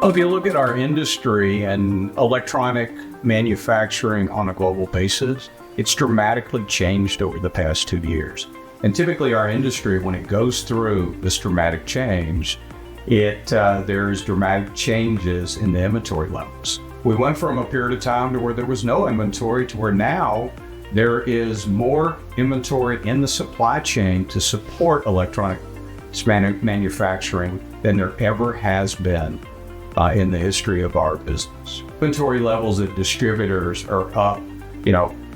If you look at our industry and electronic manufacturing on a global basis, it's dramatically changed over the past 2 years. And typically our industry, when it goes through this dramatic change, there's dramatic changes in the inventory levels. We went from a period of time to where there was no inventory to where now there is more inventory in the supply chain to support electronic manufacturing than there ever has been in the history of our business. Inventory levels at distributors are up,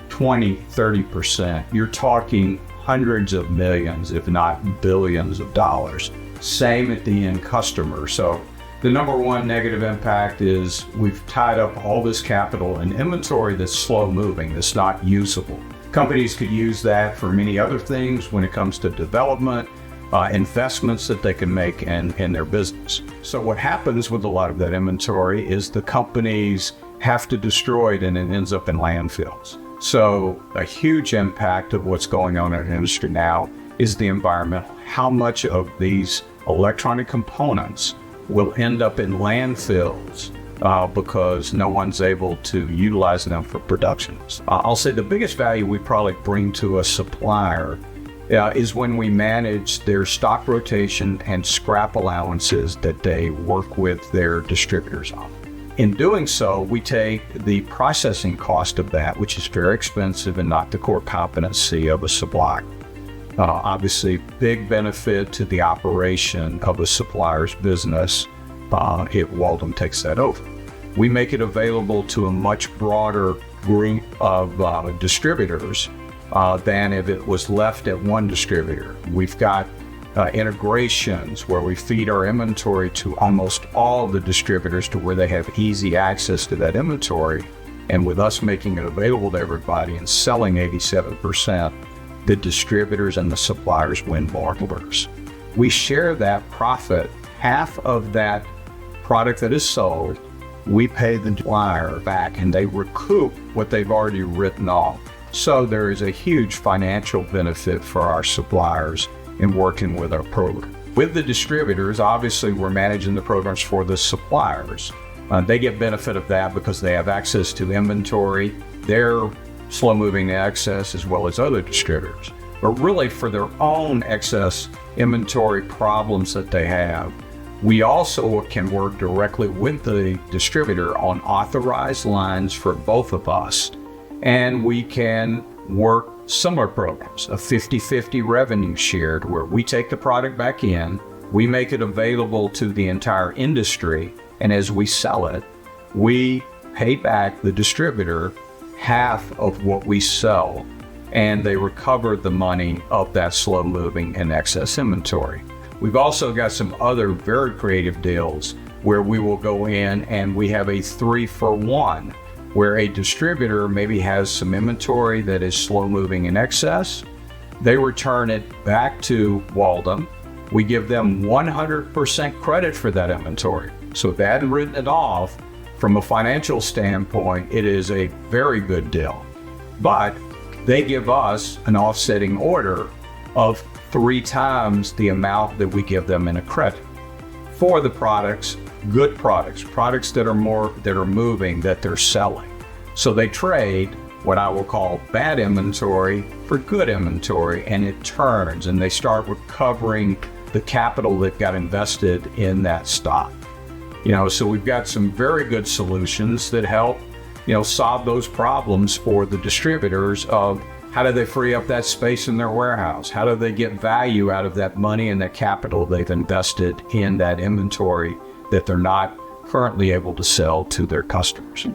20, 30%. You're talking hundreds of millions, if not billions of dollars. Same at the end customer. So the number one negative impact is we've tied up all this capital in inventory that's slow moving, that's not usable. Companies could use that for many other things when it comes to development, investments that they can make in their business. So what happens with a lot of that inventory is the companies have to destroy it and it ends up in landfills. So a huge impact of what's going on in the industry now is the environment. How much of these electronic components will end up in landfills because no one's able to utilize them for production. I'll say the biggest value we probably bring to a supplier is when we manage their stock rotation and scrap allowances that they work with their distributors on. In doing so, we take the processing cost of that, which is very expensive and not the core competency of a supplier. Obviously, big benefit to the operation of a supplier's business if Waldom takes that over. We make it available to a much broader group of distributors than if it was left at one distributor. We've got integrations where we feed our inventory to almost all the distributors to where they have easy access to that inventory. And with us making it available to everybody and selling 87%, the distributors and the suppliers win more orders. We share that profit. Half of that product that is sold, we pay the supplier back and they recoup what they've already written off. So there is a huge financial benefit for our suppliers in working with our program. With the distributors, obviously we're managing the programs for the suppliers. They get benefit of that because they have access to inventory. They're slow-moving excess as well as other distributors. But really for their own excess inventory problems that they have, we also can work directly with the distributor on authorized lines for both of us. And we can work similar programs, a 50-50 revenue shared, where we take the product back in, we make it available to the entire industry, and as we sell it, we pay back the distributor half of what we sell, and they recover the money of that slow-moving and excess inventory. We've also got some other very creative deals where we will go in and we have a 3-for-1, where a distributor maybe has some inventory that is slow-moving in excess. They return it back to Waldom. We give them 100% credit for that inventory. So if they hadn't written it off, from a financial standpoint, it is a very good deal. But they give us an offsetting order of 3 times the amount that we give them in a credit for the products, good products that are moving, that they're selling. So they trade what I will call bad inventory for good inventory, and it turns, and they start recovering the capital that got invested in that stock. So we've got some very good solutions that help, solve those problems for the distributors of how do they free up that space in their warehouse? How do they get value out of that money and that capital they've invested in that inventory that they're not currently able to sell to their customers?